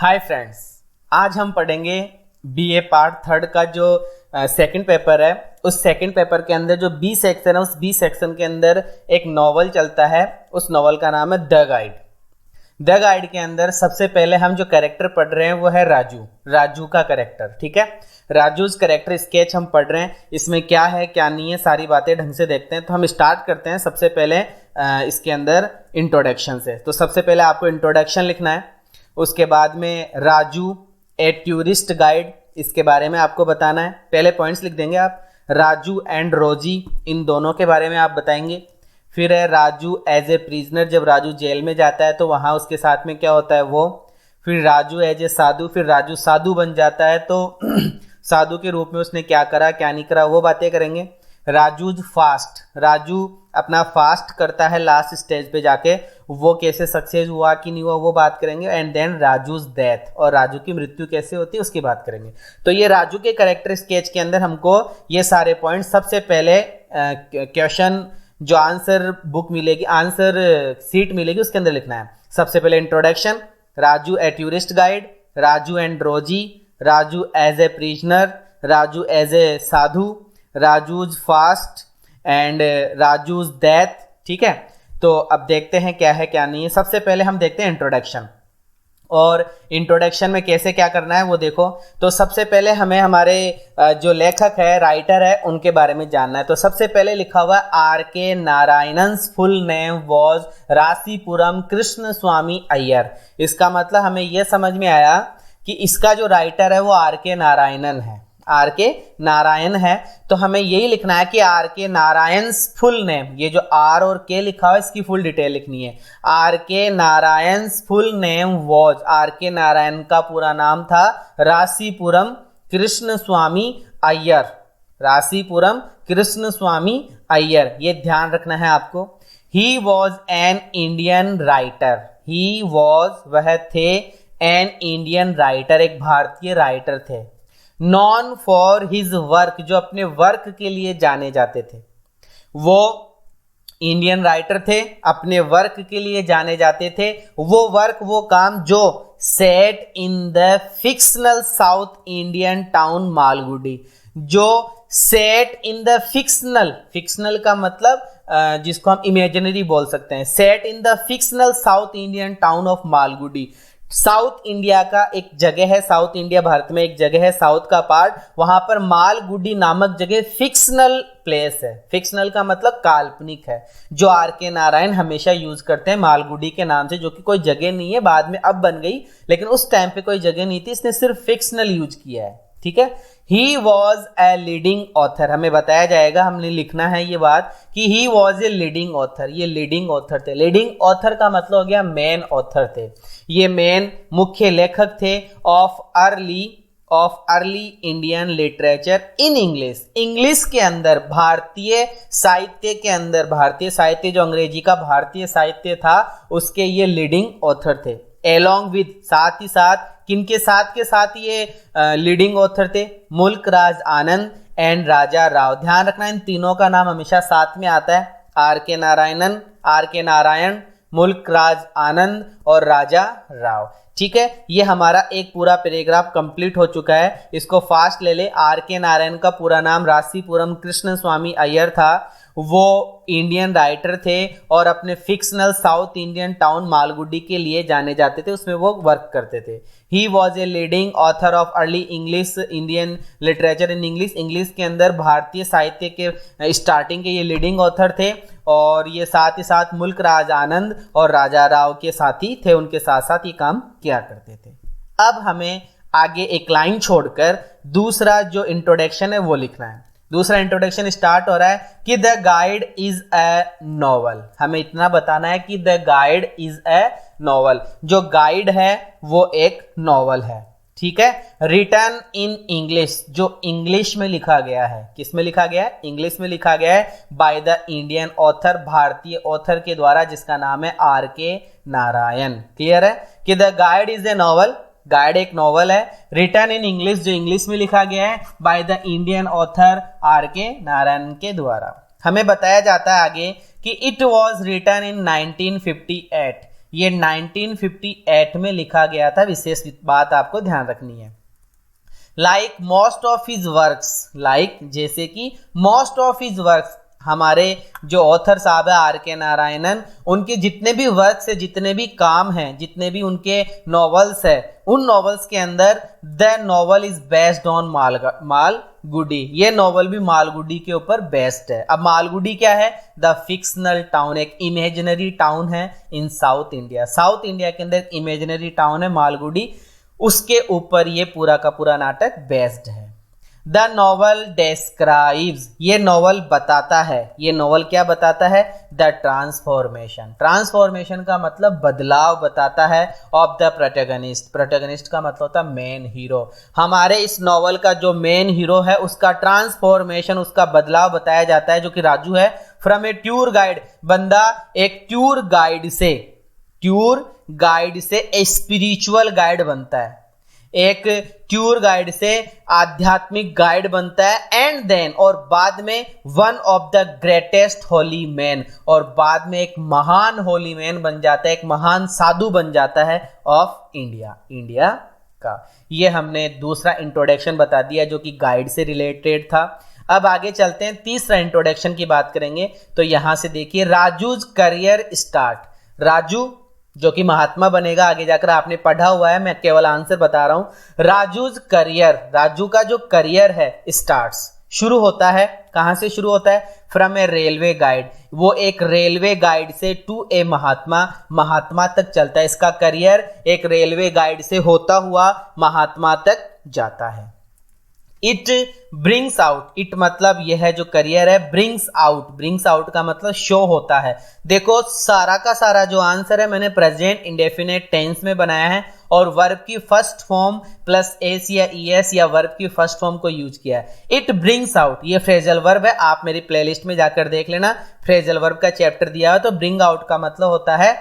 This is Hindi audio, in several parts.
हाय फ्रेंड्स, आज हम पढ़ेंगे बीए पार्ट थर्ड का जो सेकंड पेपर है। उस सेकंड पेपर के अंदर जो बी सेक्शन है, उस बी सेक्शन के अंदर एक नॉवल चलता है। उस नॉवल का नाम है द गाइड। द गाइड के अंदर सबसे पहले हम जो कैरेक्टर पढ़ रहे हैं वो है राजू का कैरेक्टर। ठीक है, राजूज कैरेक्टर स्केच हम पढ़ रहे हैं। इसमें क्या है क्या नहीं है सारी बातें ढंग से देखते हैं। तो हम स्टार्ट करते हैं सबसे पहले इसके अंदर इंट्रोडक्शन से। तो सबसे पहले आपको इंट्रोडक्शन लिखना है, उसके बाद में राजू ए टूरिस्ट गाइड, इसके बारे में आपको बताना है। पहले पॉइंट्स लिख देंगे आप, राजू एंड रोजी, इन दोनों के बारे में आप बताएंगे। फिर है राजू एज ए प्रिजनर, जब राजू जेल में जाता है तो वहाँ उसके साथ में क्या होता है वो। फिर राजू एज ए साधु, फिर राजू साधु बन जाता है तो साधु के रूप में उसने क्या करा क्या नहीं करा वो बातें करेंगे। राजूज फास्ट, राजू अपना फास्ट करता है लास्ट स्टेज पे जाके, वो कैसे सक्सेस हुआ कि नहीं हुआ वो बात करेंगे। एंड देन राजूज डेथ, और राजू की मृत्यु कैसे होती है उसकी बात करेंगे। तो ये राजू के कैरेक्टर स्केच के अंदर हमको ये सारे पॉइंट, सबसे पहले क्वेश्चन जो आंसर बुक मिलेगी, आंसर सीट मिलेगी, उसके अंदर लिखना है। सबसे पहले introduction, Raju a tourist guide, Raju and Rosie, Raju as a prisoner, Raju as a sadhu, Raju's fast and Raju's death. ठीक है, तो अब देखते हैं क्या है क्या नहीं है। सबसे पहले हम देखते हैं इंट्रोडक्शन, और इंट्रोडक्शन में कैसे क्या करना है वो देखो। तो सबसे पहले हमें हमारे जो लेखक है, राइटर है, उनके बारे में जानना है। तो सबसे पहले लिखा हुआ है R K. Narayanan's full name was Rasipuram Krishnaswami Iyer. इसका मतलब हमें यह समझ में आया कि इसका जो राइटर है वो आर.के. नारायणन है, आर.के. नारायण है। तो हमें यही लिखना है कि आर.के. नारायण्स फुल नेम, ये जो आर और के लिखा हुआ है इसकी फुल डिटेल लिखनी है। R K. Narayan's full name was, R K. Narayan का पूरा नाम था रासीपुरम कृष्ण स्वामी अय्यर, रासीपुरम कृष्ण स्वामी अय्यर, ये ध्यान रखना है आपको। He was an Indian writer, he was, वह थे, एन इंडियन राइटर, एक भारतीय राइटर थे। नॉन फॉर हिज वर्क, जो अपने वर्क के लिए जाने जाते थे। वो इंडियन राइटर थे, अपने वर्क के लिए जाने जाते थे। वो वर्क, वो काम जो set in the fictional South Indian town Malgudi, जो set in the fictional, fictional का मतलब जिसको हम इमेजिनरी बोल सकते हैं, set in the fictional South Indian town of Malgudi. South India का एक जगह है, साउथ इंडिया भारत में एक जगह है, साउथ का पार्ट, वहां पर मालगुडी नामक जगह फिक्शनल प्लेस है। फिक्शनल का मतलब काल्पनिक है, जो आर.के. नारायण हमेशा यूज करते हैं मालगुडी के नाम से, जो कि कोई जगह नहीं है, बाद में अब बन गई, लेकिन उस टाइम पे कोई जगह नहीं थी, इसने सिर्फ फिक्शनल यूज किया है। ठीक है, he was a leading author, हमें बताया जाएगा, हमने लिखना है ये बात कि he was a leading author, ये लीडिंग ऑथर थे। लीडिंग ऑथर का मतलब हो गया मेन ऑथर थे, ये मेन मुख्य लेखक थे of early Indian literature in English, English के अंदर, भारतीय साहित्य के अंदर, भारतीय साहित्य जो अंग्रेजी का भारतीय साहित्य था उसके ये लीडिंग ऑथर थे। एलॉन्ग विद, साथ ही साथ, किनके साथ के साथ ये लीडिंग ऑथर थे, मुल्क राज आनंद एंड राजा राव। ध्यान रखना इन तीनों का नाम हमेशा साथ में आता है, आर.के. नारायण, मुल्क राज आनंद और राजा राव। ठीक है, ये हमारा एक पूरा पैराग्राफ कंप्लीट हो चुका है, इसको फास्ट ले ले। आर.के. नारायण का पूरा नाम रासीपुरम कृष्ण स्वामी अय्यर था, वो इंडियन राइटर थे और अपने fictional South Indian town Malgudi के लिए जाने जाते थे, उसमें वो वर्क करते थे। He was a leading author of early English Indian literature in English, English के अंदर भारतीय साहित्य के स्टार्टिंग के ये लीडिंग ऑथर थे, और ये साथ ही साथ मुल्क राज आनंद और राजा राव के साथी थे, उनके साथ साथ ये काम किया करते थे। अब हमें आगे एक लाइन छोड़कर दूसरा जो इंट्रोडक्शन है वो लिखना है। दूसरा इंट्रोडक्शन स्टार्ट हो रहा है कि the guide is a novel, हमें इतना बताना है कि the guide is a novel, जो गाइड है वो एक नॉवल है। ठीक है, रिटन इन इंग्लिश, जो इंग्लिश में लिखा गया है, किस में लिखा गया है, इंग्लिश में लिखा गया है, बाय द इंडियन ऑथर, भारतीय ऑथर के द्वारा, जिसका नाम है आर.के. नारायण। क्लियर है कि the guide is a novel, guide एक नॉवल है, रिटन इन इंग्लिश, जो इंग्लिश में लिखा गया है, by the Indian author R K. Narayan के द्वारा। हमें बताया जाता है आगे कि इट वॉज रिटन इन 1958, ये 1958 में लिखा गया था। विशेष बात आपको ध्यान रखनी है। Like most of his works, like जैसे कि मोस्ट ऑफ हिज वर्क्स, हमारे जो ऑथर साहब है आर के नारायणन, उनके जितने भी वर्क्स है, जितने भी काम हैं, जितने भी उनके नॉवेल्स है, उन नॉवेल्स के अंदर the novel is based on Malgudi. ये नॉवल भी मालगुडी के ऊपर बेस्ड है। अब मालगुडी क्या है? द फिक्शनल टाउन, एक इमेजिनरी टाउन है इन साउथ इंडिया। साउथ इंडिया के अंदर इमेजिनरी टाउन है मालगुडी, उसके ऊपर ये पूरा का पूरा नाटक बेस्ड है। द नॉवल डिस्क्राइब्स, ये नॉवल बताता है, ये नॉवल क्या बताता है? The transformation. ट्रांसफॉर्मेशन का मतलब बदलाव बताता है ऑफ द प्रोटैगनिस्ट। प्रोटैगनिस्ट का मतलब होता है मेन हीरो। हमारे इस नॉवल का जो मेन हीरो है उसका ट्रांसफॉर्मेशन, उसका बदलाव बताया जाता है, जो कि राजू है। फ्रॉम ए टूर गाइड, बंदा एक टूर गाइड से ए स्पिरिचुअल गाइड बनता है, एक टूर गाइड से आध्यात्मिक गाइड बनता है। एंड देन, और बाद में one of the greatest Holi man, और बाद में एक महान होली मैन बन जाता है, एक महान साधु बन जाता है ऑफ इंडिया का। ये हमने दूसरा इंट्रोडक्शन बता दिया जो कि गाइड से रिलेटेड था। अब आगे चलते हैं, तीसरा इंट्रोडक्शन की बात करेंगे। तो यहां से देखिए, राजूज करियर स्टार्ट। राजू जो कि महात्मा बनेगा आगे जाकर, आपने पढ़ा हुआ है, मैं केवल आंसर बता रहा हूं। राजूज करियर, राजू का जो करियर है स्टार्ट्स, शुरू होता है। कहां से शुरू होता है? From A railway guide. वो एक रेलवे गाइड से टू ए महात्मा तक चलता है। इसका करियर एक रेलवे गाइड से होता हुआ महात्मा तक जाता है। इट ब्रिंग्स आउट, इट मतलब यह है जो करियर है, ब्रिंग्स आउट का मतलब शो होता है। देखो सारा का सारा जो आंसर है मैंने प्रेजेंट इंडेफिनेट टेंस में बनाया है और वर्ब की फर्स्ट फॉर्म प्लस एस या ईएस या वर्ब की फर्स्ट फॉर्म को यूज किया है। इट ब्रिंग्स आउट, ये फ्रेजल वर्ब है, आप मेरी प्लेलिस्ट में जाकर देख लेना, फ्रेजल वर्ब का चैप्टर दिया है। तो ब्रिंग आउट का मतलब होता है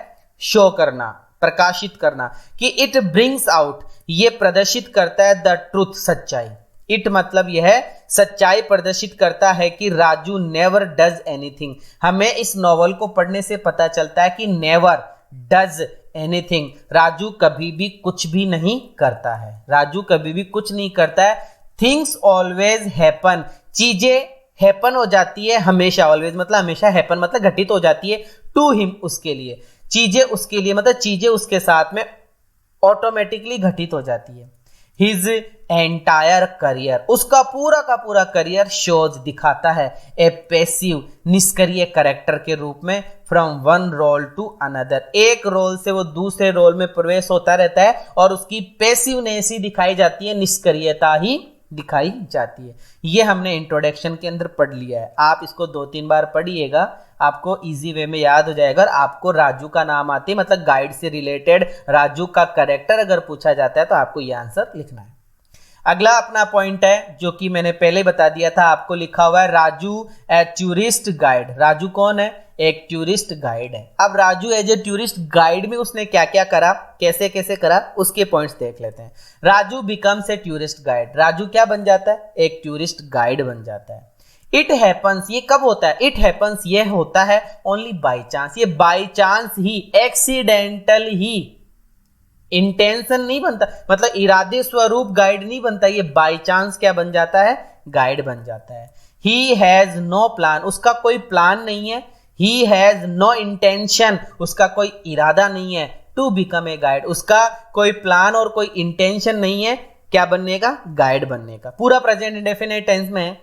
शो करना, प्रकाशित करना, कि इट ब्रिंग्स आउट, ये प्रदर्शित करता है द ट्रूथ, सच्चाई। इट मतलब यह सच्चाई प्रदर्शित करता है कि राजू नेवर डज एनीथिंग। हमें इस नॉवल को पढ़ने से पता चलता है कि नेवर डज एनीथिंग, राजू कभी भी कुछ भी नहीं करता है, राजू कभी भी कुछ नहीं करता है। थिंग्स ऑलवेज हैपन, चीजें हैपन हो जाती है हमेशा, ऑलवेज मतलब हमेशा, हैपन मतलब घटित हो जाती है, टू हिम उसके लिए, चीजें उसके लिए मतलब चीजें उसके साथ में ऑटोमेटिकली घटित हो जाती है। हिज एंटायर करियर, उसका पूरा का पूरा करियर शोज दिखाता है ए पैसिव, निष्क्रिय कैरेक्टर के रूप में, from one role to another, एक रोल से वो दूसरे रोल में प्रवेश होता रहता है और उसकी पैसिवनेस ही दिखाई जाती है, निष्क्रियता ही दिखाई जाती है। ये हमने इंट्रोडक्शन के अंदर पढ़ लिया है। आप इसको 2-3 बार पढ़िएगा, आपको इजी वे में याद हो जाएगा। और आपको राजू का नाम आते मतलब गाइड से रिलेटेड राजू का कैरेक्टर अगर पूछा जाता है तो आपको ये आंसर लिखना है। अगला अपना पॉइंट है जो कि मैंने पहले बता दिया था, आपको लिखा हुआ है Raju a tourist guide. Raju कौन है? एक टूरिस्ट गाइड है। अब Raju as a tourist guide में उसने क्या क्या करा, कैसे कैसे करा, उसके पॉइंट्स देख लेते हैं। Raju becomes a tourist guide, Raju क्या बन जाता है? एक टूरिस्ट गाइड बन जाता है। इट हैपन्स, ये कब होता है? इट हैपन्स ये होता है ओनली बाई चांस, ये by chance he, accidental he, intention नहीं बनता, मतलब इरादे स्वरूप गाइड नहीं बनता, ये बाई चांस क्या बन जाता है? गाइड बन जाता है। ही हैज नो प्लान, उसका कोई प्लान नहीं है। ही हैज नो इंटेंशन, उसका कोई इरादा नहीं है। टू बिकम ए गाइड, उसका कोई प्लान और कोई इंटेंशन नहीं है क्या बनने का? गाइड बनने का। पूरा प्रेजेंट इंडेफिनिट टेंस में है।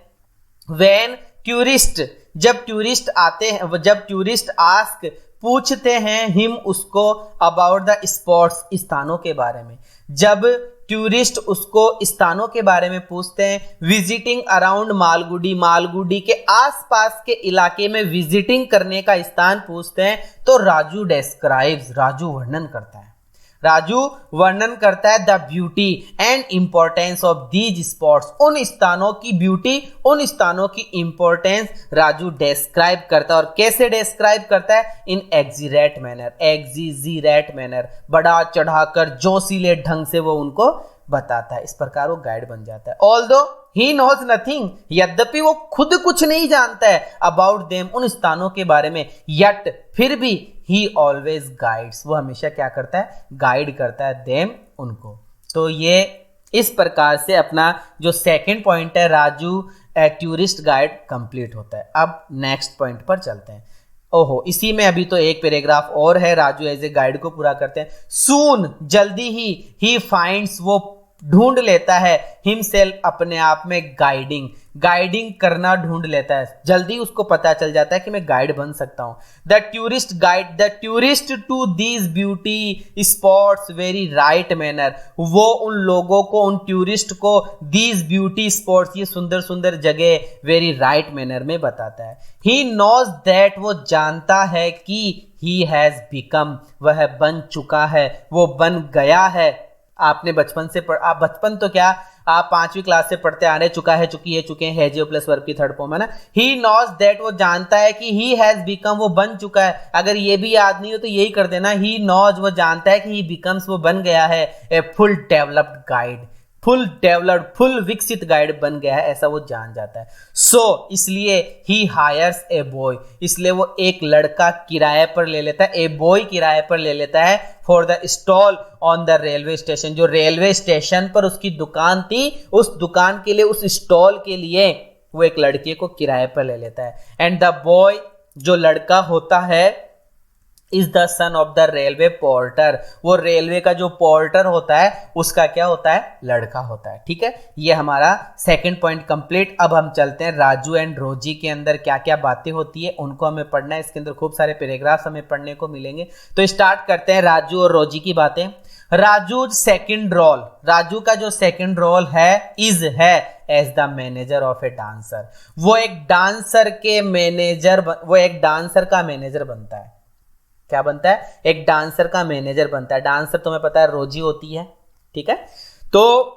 व्हेन टूरिस्ट, जब टूरिस्ट आते हैं, जब टूरिस्ट आस्क पूछते हैं हिम उसको अबाउट द स्पॉट्स, स्थानों के बारे में, जब टूरिस्ट उसको स्थानों के बारे में पूछते हैं, विजिटिंग अराउंड मालगुडी, मालगुडी के आसपास के इलाके में विजिटिंग करने का स्थान पूछते हैं, तो राजू डिस्क्राइब्स, राजू वर्णन करता है, राजू वर्णन करता है the beauty and importance of these spots, उन स्थानों की ब्यूटी, उन स्थानों की इंपॉर्टेंस राजू डिस्क्राइब करता है। और कैसे डिस्क्राइब करता है? इन एग्जीरेट मैनर, एग्जीरेट मैनर, बढ़ा चढ़ाकर जोशीले ढंग से वो उनको बताता है। इस प्रकार वो गाइड बन जाता है। ऑल्दो ही नोज नथिंग, यद्यपि वो खुद कुछ नहीं जानता है, अबाउट देम, उन स्थानों के बारे में, यट फिर भी ही ऑलवेज गाइड्स, वो हमेशा क्या करता है, गाइड करता है देम, उनको। तो ये इस प्रकार से अपना जो सेकंड पॉइंट है Raju a tourist guide complete होता है। अब नेक्स्ट पॉइंट पर चलते हैं। ओहो, इसी में अभी तो एक पैराग्राफ और है, राजू एज ए गाइड को पूरा करते हैं। सून, जल्दी ही फाइंड्स, वो ढूंढ लेता है, हिमसेल्फ, अपने आप में, गाइडिंग करना ढूंढ लेता है, जल्दी उसको पता चल जाता है कि मैं गाइड बन सकता हूं। The tourist to these beauty spots very right manner, वो उन लोगों को, उन टूरिस्ट को दीज ब्यूटी स्पॉट्स, ये सुंदर सुंदर जगह, वेरी राइट मैनर में बताता है। ही नोज दैट, वो जानता है कि ही हैज बिकम, वह बन चुका है, वो बन गया है। आपने बचपन से आप बचपन तो क्या, आप 5वीं क्लास से पढ़ते आ रहे, चुका है, चुकी है, चुके हैं, हैज प्लस वर्ब की थर्ड फॉर्म है ना। ही नोज दैट, वो जानता है कि ही हैज बिकम, वो बन चुका है। अगर ये भी याद नहीं हो तो यही कर देना, ही नोज, वो जानता है कि ही बिकम्स, वो बन गया है, a full developed guide, full विकसित गाइड बन गया है, ऐसा वो जान जाता है। सो इसलिए ही हायर्स ए बॉय, इसलिए वो एक लड़का किराए पर ले लेता है, ए बॉय किराए पर ले लेता है, for the stall on the railway station, जो रेलवे स्टेशन पर उसकी दुकान थी, उस दुकान के लिए, उस स्टॉल के लिए वो एक लड़के को किराए पर ले लेता है। एंड द बॉय, जो लड़का होता है, is the son of the railway porter, वो रेलवे का जो पोर्टर होता है उसका क्या होता है, लड़का होता है। ठीक है, ये हमारा सेकंड पॉइंट कंप्लीट। अब हम चलते हैं राजू एंड रोजी के अंदर क्या क्या बातें होती है उनको हमें पढ़ना है, इसके अंदर खूब सारे पैराग्राफ्स हमें पढ़ने को मिलेंगे। तो स्टार्ट करते हैं राजू और रोजी की बातें। राजू सेकंड रोल, राजू का जो सेकंड रोल है है as the manager of a dancer, वो एक डांसर का मैनेजर बनता है। क्या बनता है, एक डांसर का मैनेजर बनता है। डांसर तुम्हें पता है रोजी होती है, ठीक है। तो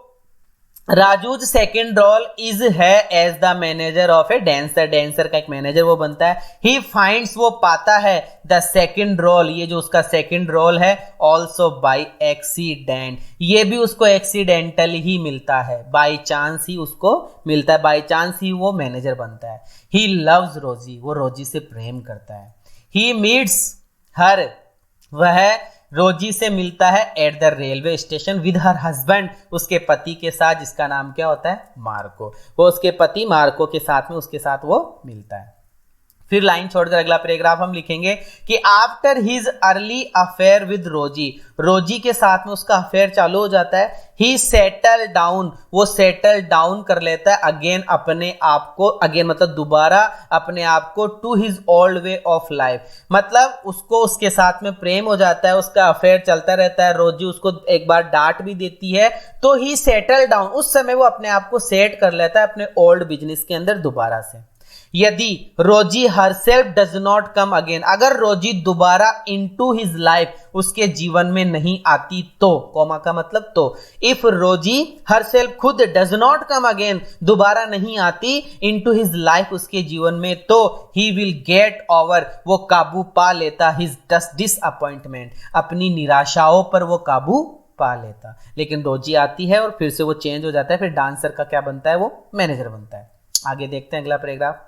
राजूज सेकंड रोल है as the manager of a dancer, dancer का एक मैनेजर वो बनता है। ही फाइंड्स, वो पाता है, द सेकंड रोल, ये जो उसका सेकंड रोल है, ऑल्सो बाय एक्सीडेंट, ये भी उसको एक्सीडेंटल ही मिलता है, बाय चांस ही उसको मिलता है, बाय चांस ही वो मैनेजर बनता है। ही लव्स रोजी, वो रोजी से प्रेम करता है। ही मीट्स हर, वह रोजी से मिलता है at the railway station with her husband, उसके पति के साथ, जिसका नाम क्या होता है, मार्को। वो उसके पति मार्को के साथ में, उसके साथ वो मिलता है। फिर लाइन छोड़कर अगला पैराग्राफ हम लिखेंगे कि after his early affair with रोजी, रोजी के साथ में उसका अफेयर चालू हो जाता है। ही सेटल डाउन, वो सेटल डाउन कर लेता है अगेन, अपने आप को, अगेन मतलब दोबारा अपने आप को, to his old way of life, मतलब उसको उसके साथ में प्रेम हो जाता है, उसका अफेयर चलता रहता है। रोजी उसको एक बार डांट भी देती है, तो ही सेटल डाउन, उस समय वो अपने आप को सेट कर लेता है अपने ओल्ड बिजनेस के अंदर दोबारा से। यदि रोजी herself does not come again, अगर रोजी दोबारा इनटू हिज लाइफ, उसके जीवन में नहीं आती तो, कॉमा का मतलब तो, इफ रोजी हरसेल्फ खुद डज नॉट कम अगेन, दोबारा नहीं आती इनटू हिज लाइफ, उसके जीवन में, तो ही विल गेट ओवर, वो काबू पा लेता, हिज डिसअपॉइंटमेंट, अपनी निराशाओं पर वो काबू पा लेता। लेकिन रोजी आती है और फिर से वो चेंज हो जाता है, फिर डांसर का क्या बनता है, वो मैनेजर बनता है। आगे देखते हैं अगला पैराग्राफ।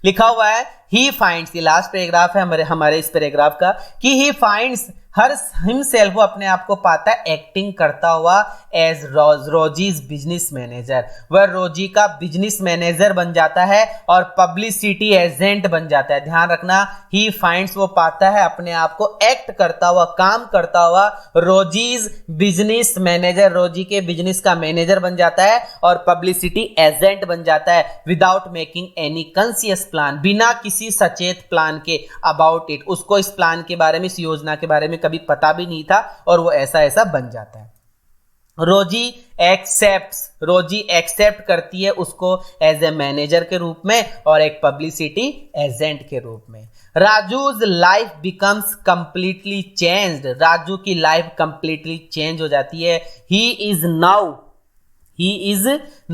लिखा हुआ है ही फाइंड्स, ये लास्ट पैराग्राफ है हमारे इस पैराग्राफ का, कि ही फाइंड्स हर हिमसेल्फ, वो अपने आप को पाता है एक्टिंग करता हुआ एज रोजीज बिजनेस मैनेजर, वह रोजी का बिजनेस मैनेजर बन जाता है और पब्लिसिटी एजेंट बन जाता है। ध्यान रखना, ही फाइंड्स, वो पाता है अपने आप को एक्ट करता हुआ, काम करता हुआ, रोजीज बिजनेस मैनेजर, रोजी के बिजनेस का मैनेजर बन जाता है और पब्लिसिटी एजेंट बन जाता है, without making any conscious plan, बिना किसी सचेत प्लान के, अबाउट इट, उसको इस प्लान के बारे में, इस योजना के बारे में कभी पता भी नहीं था और वो ऐसा बन जाता है। रोजी एक्सेप्ट करती है उसको एज ए मैनेजर के रूप में और एक पब्लिसिटी एजेंट के रूप में। Raju's life becomes completely changed, Raju की लाइफ कंप्लीटली चेंज हो जाती है। He is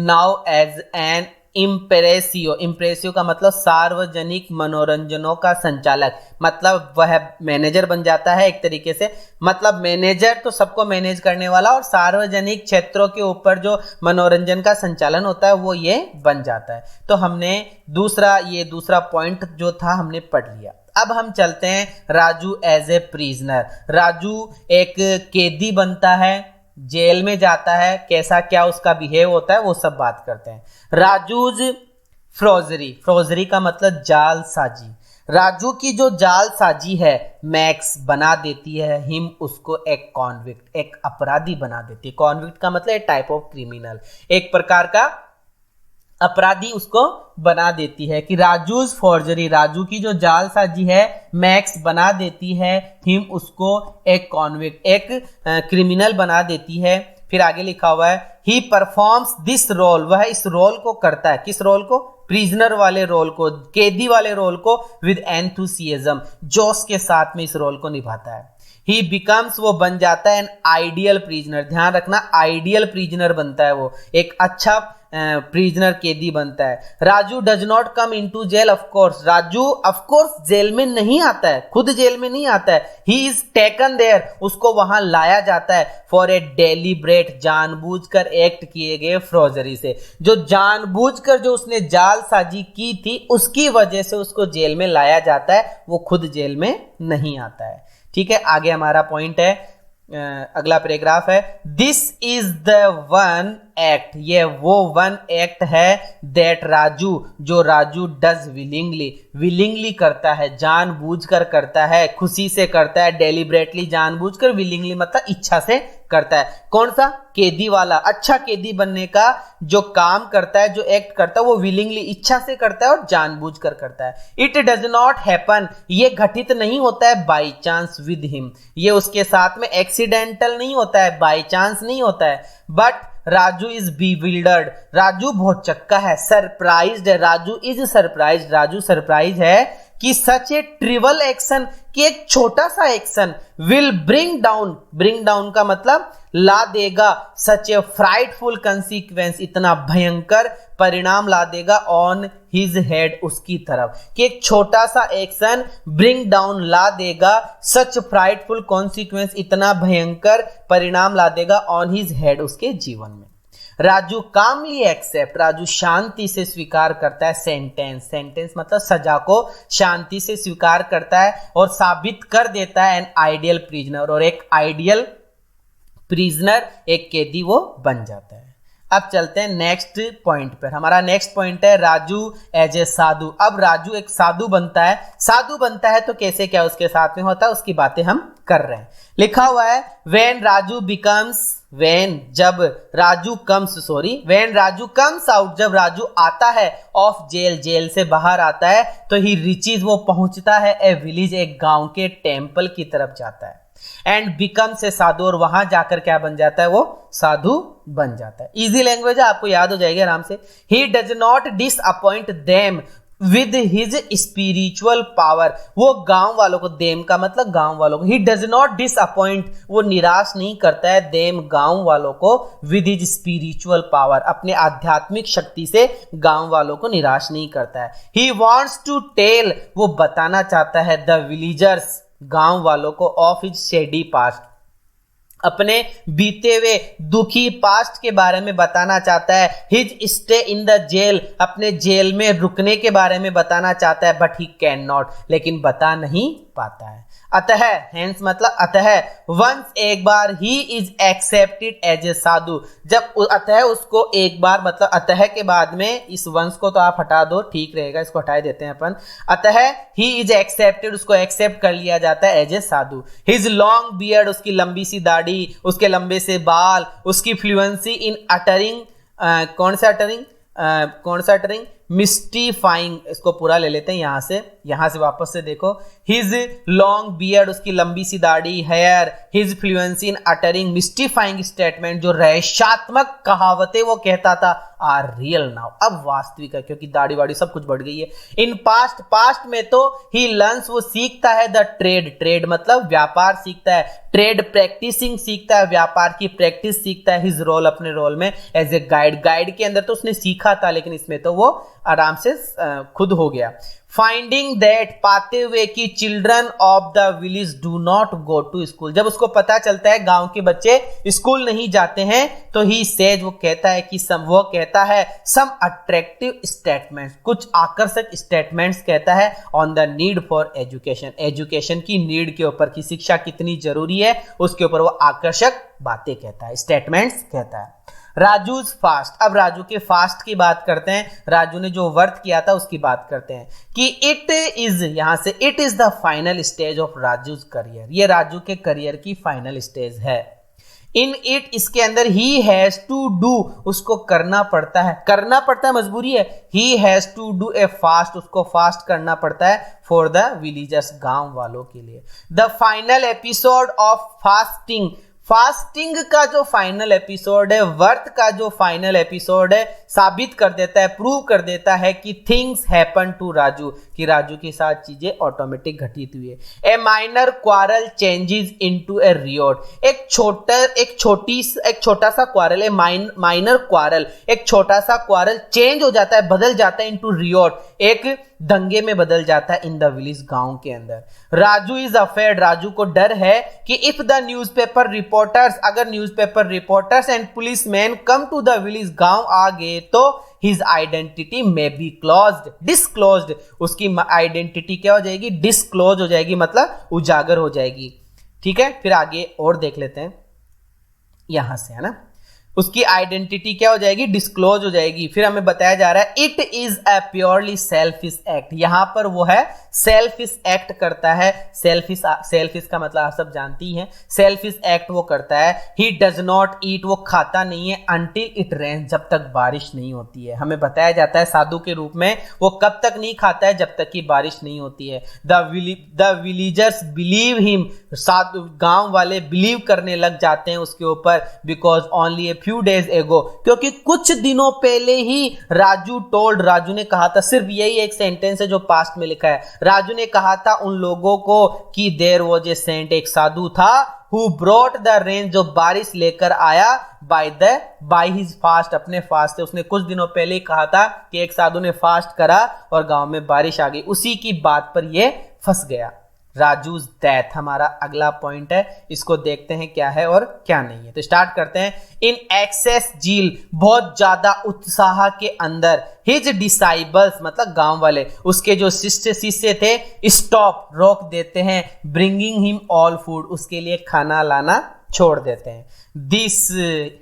now as an impresario का मतलब सार्वजनिक मनोरंजनों का संचालक, मतलब वह मैनेजर बन जाता है एक तरीके से, मतलब मैनेजर तो सबको मैनेज करने वाला, और सार्वजनिक क्षेत्रों के ऊपर जो मनोरंजन का संचालन होता है वो ये बन जाता है। तो हमने दूसरा पॉइंट जो था हमने पढ़ लिया। अब हम चलते हैं राजू एज ए प्रिजनर। राजू एक कैदी बनता है, जेल में जाता है, कैसा क्या उसका बिहेव होता है वो सब बात करते हैं। राजूज फ्रोजरी, फ्रोजरी का मतलब जालसाजी। राजू की जो जालसाजी है मैक्स बना देती है हिम उसको एक कॉन्विक्ट, एक अपराधी बना देती है। कॉन्विक्ट का मतलब एक टाइप ऑफ क्रिमिनल, एक प्रकार का अपराधी उसको बना देती है। कि राजूज फॉर्जरी, राजू की जो जालसाजी है मैक्स बना देती है हिम उसको एक कॉन्विक्ट, एक क्रिमिनल बना देती है। फिर आगे लिखा हुआ है ही परफॉर्म्स दिस रोल, वह इस रोल को करता है। किस रोल को? प्रिजनर वाले रोल को, कैदी वाले रोल को विद एंथुसियाज्म, जोश के साथ में इस रोल को निभाता है। ही बिकम्स, वो बन जाता है एन आइडियल प्रिजनर। ध्यान रखना आइडियल प्रिजनर बनता है, वो एक अच्छा प्रिजनर कैदी बनता है। Raju does not come into jail, of course Raju of course jail में नहीं आता है, खुद जेल में नहीं आता है। ही इज टेकन देयर, उसको वहां लाया जाता है फॉर ए डेलिब्रेट, जानबूझकर एक्ट किए गए फ्रोजरी से। जो जानबूझकर जो उसने जालसाजी की थी उसकी वजह से उसको जेल में लाया जाता है, वो खुद जेल में नहीं आता है। ठीक है, आगे हमारा पॉइंट है, अगला पैराग्राफ है this is the one act, ये वो वन एक्ट है दैट राजू, जो राजू डज विलिंगली, विलिंगली करता है, जानबूझकर करता है, खुशी से करता है, डेलिब्रेटली जानबूझकर, विलिंगली मतलब इच्छा से करता है। कौन सा? कैदी वाला। अच्छा कैदी बनने का जो काम करता है, जो एक्ट करता है वो विलिंगली, इच्छा से करता है और जानबूझकर करता है। इट डज नॉट हैपन, ये घटित नहीं होता है बाई चांस विद हिम, ये उसके साथ में एक्सीडेंटल नहीं होता है, बाई चांस नहीं होता है। बट राजू इज बीविल्डर्ड, राजू बहुत चक्का है, सरप्राइज्ड है, Raju is surprised, Raju surprise है कि सच ए ट्रिवल एक्शन, कि एक छोटा सा action will bring down, bring down का मतलब ला देगा, सच ए फ्राइटफुल कंसीक्वेंस, इतना भयंकर परिणाम ला देगा ऑन हिज हेड, उसकी तरफ। कि एक छोटा सा एक्शन ब्रिंग डाउन ला देगा, सच फ्राइटफुल कॉन्सिक्वेंस, इतना भयंकर परिणाम ला देगा ऑन हिज हेड, उसके जीवन में। राजू कामली एक्सेप्ट, राजू शांति से स्वीकार करता है सेंटेंस, सेंटेंस मतलब सजा को शांति से स्वीकार करता है और साबित कर देता है एन आइडियल प्रिजनर, और एक आइडियल प्रिजनर, एक कैदी वो बन जाता है। अब चलते हैं नेक्स्ट पॉइंट पर। हमारा नेक्स्ट पॉइंट है राजू एज ए साधु। अब राजू एक साधु बनता है। साधु बनता है तो कैसे क्या उसके साथ में होता है उसकी बातें हम कर रहे हैं। लिखा हुआ है व्हेन राजू बिकम्स, व्हेन जब Raju comes, sorry when Raju comes out, जब राजू आता है ऑफ जेल, जेल से बाहर आता है, तो ही रिचीज, वो पहुंचता है ए विलेज, एक गांव के टेम्पल की तरफ जाता है। एंड बिकम से साधु, और वहां जाकर क्या बन जाता है? वो साधु बन जाता है। इजी लैंग्वेज है, आपको याद हो जाएगी आराम से। He does not disappoint them with his spiritual power, वो गांव वालों को, देम का मतलब गांव वालों को, ही डज नॉट डिसअपॉइंट, वो निराश नहीं करता है देम गांव वालों को, विद हिज स्पिरिचुअल पावर, अपने आध्यात्मिक शक्ति से गांव वालों को निराश नहीं करता है। ही वॉन्ट्स टू टेल, वो बताना चाहता है द विलेजर्स, गांव वालों को, ऑफ हिज शेडी पास्ट, अपने बीते हुए दुखी पास्ट के बारे में बताना चाहता है। His stay in the jail, अपने जेल में रुकने के बारे में बताना चाहता है, बट ही कैन नॉट, लेकिन बता नहीं पाता है। अतः, हेंस मतलब अतः, वंस एक बार, he is accepted as a sadhu, जब अतः उसको एक बार मतलब अतः के बाद में इस वंस को तो आप हटा दो, ठीक रहेगा, इसको हटा देते हैं अपन। अतः ही इज एक्सेप्टेड, उसको एक्सेप्ट कर लिया जाता है as a sadhu. His long beard, उसकी लंबी सी दाढ़ी, उसके लंबे से बाल, उसकी फ्लुएंसी इन अटरिंग, कौन सा अटरिंग? मिस्टीफाइंग, इसको पूरा ले लेते हैं यहां से वापस से देखो। हिज लॉन्ग बियर्ड, उसकी लंबी सी दाढ़ी, hair, his fluency in uttering mystifying statement, जो रहस्यात्मक कहावतें वो कहता था, आर रियल नाउ, अब वास्तविक है, क्योंकि दाढ़ी वाड़ी सब कुछ बढ़ गई है। इन पास्ट, पास्ट में तो ही लर्न्स, वो सीखता है द ट्रेड, ट्रेड मतलब व्यापार सीखता है, ट्रेड प्रैक्टिसिंग सीखता है, व्यापार की प्रैक्टिस सीखता है। हिज रोल, अपने रोल में एज ए गाइड, गाइड के अंदर तो उसने सीखा था, लेकिन इसमें तो वो आराम से खुद हो गया। फाइंडिंग दैट, पाते हुए कि children of the village do not go to school, जब उसको पता चलता है गांव के बच्चे स्कूल नहीं जाते हैं, तो ही सेज, वो कहता है कि वो कहता है सम अट्रैक्टिव स्टेटमेंट्स, कुछ आकर्षक स्टेटमेंट्स कहता है on the need for education, education की नीड के ऊपर, कि शिक्षा कितनी जरूरी है उसके ऊपर वो आकर्षक बातें कहता है, स्टेटमेंट्स कहता है। राजूज फास्ट, अब राजू के फास्ट की बात करते हैं, राजू ने जो वर्त किया था उसकी बात करते हैं कि इट इज, यहां से it is the final stage of Raju's career, ये राजू के करियर की फाइनल स्टेज है। इन इट, इसके अंदर ही हैज टू डू, उसको करना पड़ता है, मजबूरी है। He has to do a fast, उसको फास्ट करना पड़ता है फॉर द विलेजर्स, गांव वालों के लिए। The final episode of fasting, fasting का जो फाइनल एपिसोड है, व्रत का जो फाइनल एपिसोड है, साबित कर देता है, प्रूव कर देता है कि थिंग्स हैपन टू राजू, कि राजू के साथ चीजें ऑटोमेटिक घटित हुई है। ए माइनर क्वारल चेंजेस इनटू ए रियोट, एक छोटा सा क्वारल है, माइनर क्वारल, एक छोटा सा क्वारल चेंज हो जाता है, बदल जाता है इनटू रियोट, एक दंगे में बदल जाता है इन द विलेज, गांव के अंदर। राजू इज अफेयर्ड, राजू को डर है कि इफ द न्यूज़पेपर रिपोर्टर्स, अगर newspaper reporters and policeman come to the village, गांव आ गए तो his identity may be closed, disclosed, उसकी आइडेंटिटी क्या हो जाएगी, डिस्क्लोज हो जाएगी, मतलब उजागर हो जाएगी। ठीक है, फिर आगे और देख लेते हैं यहां से, है ना, उसकी आइडेंटिटी क्या हो जाएगी, डिस्क्लोज हो जाएगी। फिर हमें बताया जा रहा है it is a purely selfish act, यहां पर वो है सेल्फिश एक्ट करता है। सेल्फिश का मतलब आप सब जानती हैं, सेल्फिश एक्ट वो करता है। ही डज नॉट ईट, वो खाता नहीं है अंटिल इट रेन्स, जब तक बारिश नहीं होती है। हमें बताया जाता है साधु के रूप में वो कब तक नहीं खाता है, जब तक कि बारिश नहीं होती है। द विलेजर्स बिलीव हिम, गांव वाले बिलीव करने लग जाते हैं उसके ऊपर, because only a few days एगो, क्योंकि कुछ दिनों पहले ही राजू टोल्ड, राजू ने कहा था, सिर्फ यही एक सेंटेंस है जो पास्ट में लिखा है, राजू ने कहा था उन लोगों को कि देयर वाज ए सेंट, एक साधु था, हु ब्रॉट द रेन, जो बारिश लेकर आया, बाय हिज फास्ट, अपने फास्ट से। उसने कुछ दिनों पहले ही कहा था कि एक साधु ने फास्ट करा और गांव में बारिश आ गई, उसी की बात पर ये फंस गया। राजूज डेथ हमारा अगला पॉइंट है, इसको देखते हैं क्या है और क्या नहीं है। तो स्टार्ट करते हैं। इन एक्सेस जील, बहुत ज्यादा उत्साह के अंदर, हिज डिसाइबल्स मतलब गांव वाले, उसके जो शिष्य थे, स्टॉप रोक देते हैं, ब्रिंगिंग हिम ऑल फूड, उसके लिए खाना लाना छोड़ देते हैं। This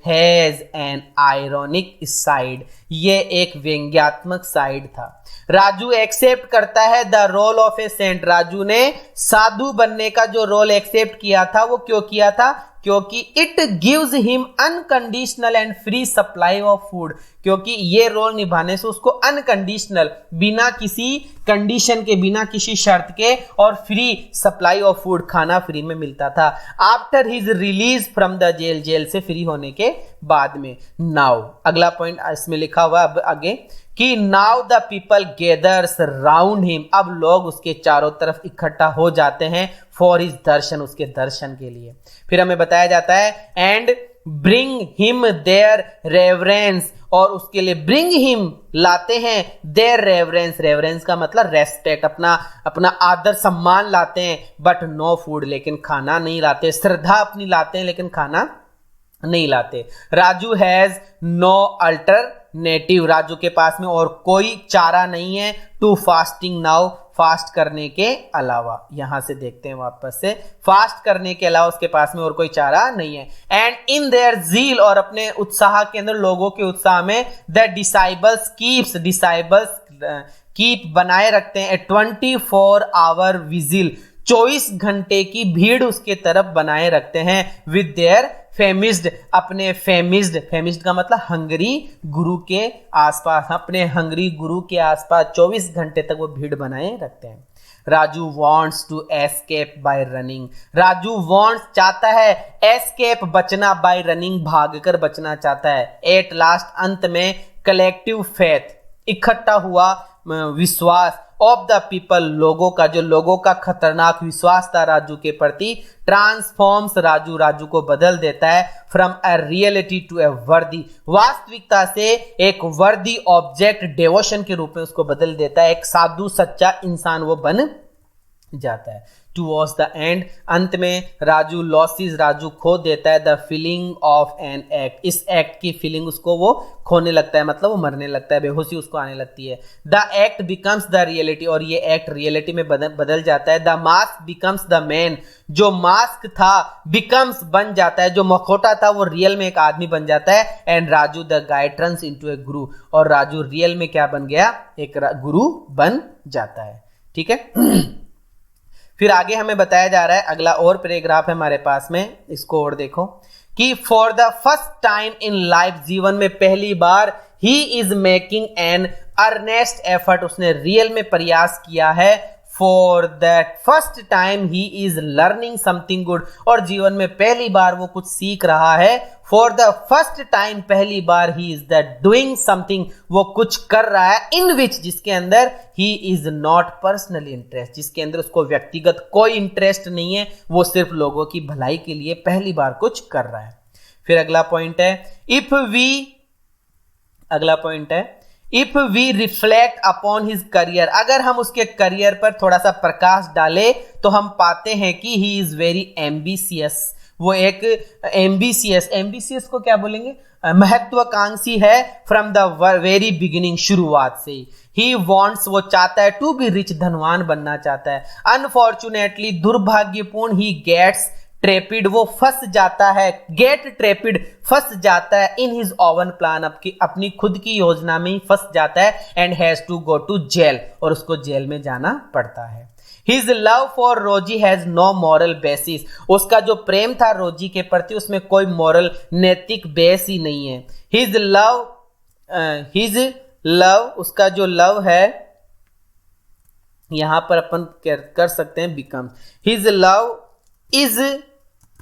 has an ironic side, ये एक व्यंग्यात्मक साइड था। राजू एक्सेप्ट करता है the role of a saint, Raju ने साधु बनने का जो रोल एक्सेप्ट किया था, वो क्यों किया था, क्योंकि it gives him unconditional and free supply of food, क्योंकि ये रोल निभाने से उसको अनकंडीशनल, बिना किसी कंडीशन के, बिना किसी शर्त के, और फ्री सप्लाई ऑफ फूड, खाना फ्री में मिलता था। After his release from the jail, jail से फ्री होने के बाद में। नाउ अगला पॉइंट इसमें लिखा हुआ अब आगे कि now the people gathers round him, अब लोग उसके चारों तरफ इकट्ठा हो जाते हैं फॉर हिज दर्शन, उसके दर्शन के लिए। फिर हमें बताया जाता है and bring him their reverence, और उसके लिए ब्रिंग हिम लाते हैं देयर रेवरेंस, रेवरेंस का मतलब रेस्पेक्ट, अपना आदर सम्मान लाते हैं, बट नो फूड, लेकिन खाना नहीं लाते, श्रद्धा अपनी लाते हैं लेकिन खाना नहीं लाते। Raju has no alternative, Raju के पास में और कोई चारा नहीं है, टू फास्टिंग नाउ, फास्ट करने के अलावा। यहां से देखते हैं वापस से, फास्ट करने के अलावा उसके पास में और कोई चारा नहीं है। एंड इन देयर जील, और अपने उत्साह के अंदर, लोगों के उत्साह में, द डिसाइबल्स कीप बनाए रखते हैं 24 आवर विजिल, 24 घंटे की भीड़ उसके तरफ बनाए रखते हैं, विद देयर फेमिस्ड, अपने फेमिस्ड का मतलब हंगरी गुरु के आसपास, अपने हंगरी गुरु के आसपास 24 घंटे तक वो भीड़ बनाए रखते हैं। Raju wants to escape by running, Raju wants चाहता है, एस्केप बचना, बाय रनिंग भागकर बचना चाहता है। एट लास्ट अंत में कलेक्टिव फेथ, इकट्ठा हुआ विश्वास, ऑफ द पीपल, लोगों का खतरनाक विश्वास था राजू के प्रति, ट्रांसफॉर्म्स राजू को बदल देता है from a reality to a वर्दी, वास्तविकता से एक वर्दी ऑब्जेक्ट डेवोशन के रूप में उसको बदल देता है, एक साधु सच्चा इंसान वो बन जाता है। टुवर्ड्स द एंड, अंत में राजू खो देता है the feeling of an act, इस एक्ट की फीलिंग उसको वो खोने लगता है, मतलब वो मरने लगता है, बेहोशी उसको आने लगती है। The act becomes the reality, और ये एक्ट रियलिटी में बदल जाता है। The mask becomes the man, जो मास्क था बिकम्स बन जाता है, जो मखौटा था वो रियल में एक आदमी बन जाता है। And Raju the guide turns into a guru, और राजू रियल में क्या बन गया, एक गुरु बन जाता है। ठीक है। फिर आगे हमें बताया जा रहा है, अगला और पैराग्राफ है हमारे पास में, इसको और देखो कि for the first time in life, जीवन में पहली बार, he is making an earnest effort, उसने रियल में प्रयास किया है। For that first time he is learning something good, और जीवन में पहली बार वो कुछ सीख रहा है। फॉर द फर्स्ट टाइम, पहली बार, he is the doing something, वो कुछ कर रहा है, इन विच, जिसके अंदर he is not personally interest, जिसके अंदर उसको व्यक्तिगत कोई इंटरेस्ट नहीं है, वो सिर्फ लोगों की भलाई के लिए पहली बार कुछ कर रहा है। फिर अगला पॉइंट है, if we reflect upon his career, अगर हम उसके करियर पर थोड़ा सा प्रकाश डालें तो हम पाते हैं कि ही इज वेरी एम्बिशियस, वो एक एम्बिशियस को क्या बोलेंगे, महत्वाकांक्षी है, फ्रॉम द वेरी बिगिनिंग, शुरुआत से ही वॉन्ट्स, वो चाहता है, टू बी रिच, धनवान बनना चाहता है। अनफॉर्चुनेटली, दुर्भाग्यपूर्ण, ही गेट्स ट्रेपिड, वो फंस जाता है, गेट ट्रेपिड, फंस जाता है, इन हिज ओवन प्लान, अपनी खुद की योजना में ही फंस जाता है। And has to go to jail, और उसको जेल में जाना पड़ता है। His love for Rosie has no moral basis, उसका जो प्रेम था रोजी के प्रति उसमें कोई मॉरल, नैतिक बेस ही नहीं है। हिज लव, उसका जो लव है, यहां पर अपन कर सकते हैं become, his love is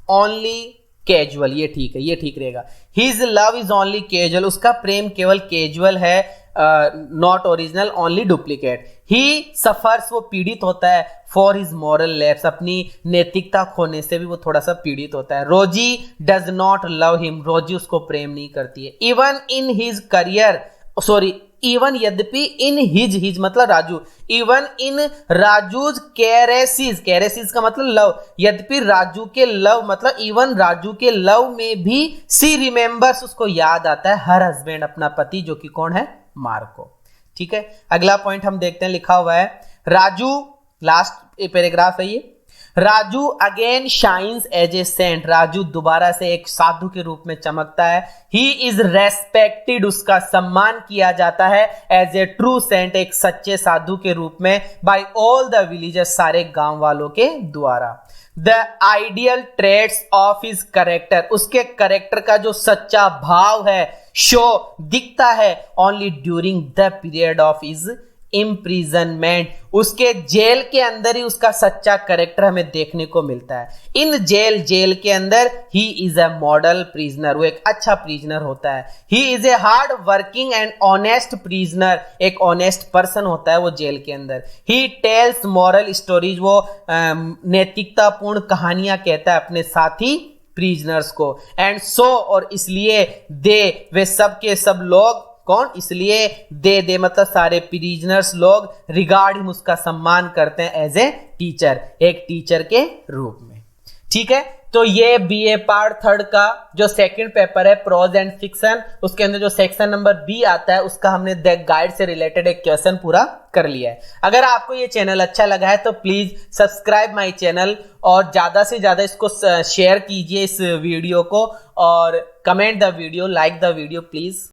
only casual, ये ठीक रहेगा। His love is only casual, उसका प्रेम केवल कैजुअल है, not original, only duplicate. He suffers, वो पीड़ित होता है, फॉर हिज मॉरल लैप्स, अपनी नैतिकता खोने से भी वो थोड़ा सा पीड़ित होता है। रोजी डज नॉट लव हिम, रोजी उसको प्रेम नहीं करती है। Even in his career, even यद्यपि, इन हिज मतलब राजू, इवन इन राजूज कैरेसिस का मतलब लव, यद्यपि राजू के लव मतलब इवन राजू के लव में भी सी रिमेंबर्स, उसको याद आता है हर हस्बैंड, अपना पति, जो कि कौन है, मार्को। ठीक है। अगला पॉइंट हम देखते हैं, लिखा हुआ है, राजू, लास्ट पैराग्राफ है ये, Raju again shines as a saint, Raju दोबारा से एक साधु के रूप में चमकता है। ही इज रेस्पेक्टेड, उसका सम्मान किया जाता है, एज ए ट्रू सेंट, एक सच्चे साधु के रूप में, बाय ऑल द विलेजर्स, सारे गांव वालों के द्वारा। The ideal traits of his character, उसके करेक्टर का जो सच्चा भाव है, शो दिखता है, only during the period of his imprisonment, उसके जेल के अंदर ही उसका सच्चा कैरेक्टर हमें देखने को मिलता है। इन जेल के अंदर he is a model prisoner, वो एक अच्छा प्रिजनर होता है। He is a hard working and honest prisoner, एक ऑनेस्ट पर्सन होता है वो जेल के अंदर। ही टेल्स मॉरल स्टोरीज, वो नैतिकतापूर्ण कहानियां कहता है अपने साथी प्रिजनर्स को। एंड सो, और इसलिए वे सब के सब लोग, कौन, इसलिए दे मतलब सारे प्रिजनर्स लोग, रिगार्ड हिम, उसका सम्मान करते हैं, एज ए टीचर, एक टीचर के रूप में। ठीक है। तो ये बीए पार्ट 3 का जो सेकंड पेपर है, प्रोज एंड फिक्शन, उसके अंदर जो सेक्शन नंबर बी आता है, उसका हमने द गाइड से रिलेटेड एक क्वेश्चन पूरा कर लिया है। अगर आपको ये चैनल अच्छा लगा है तो प्लीज सब्सक्राइब माय चैनल, और ज्यादा से ज्यादा इसको शेयर कीजिए इस वीडियो को, और comment the video, like the video please.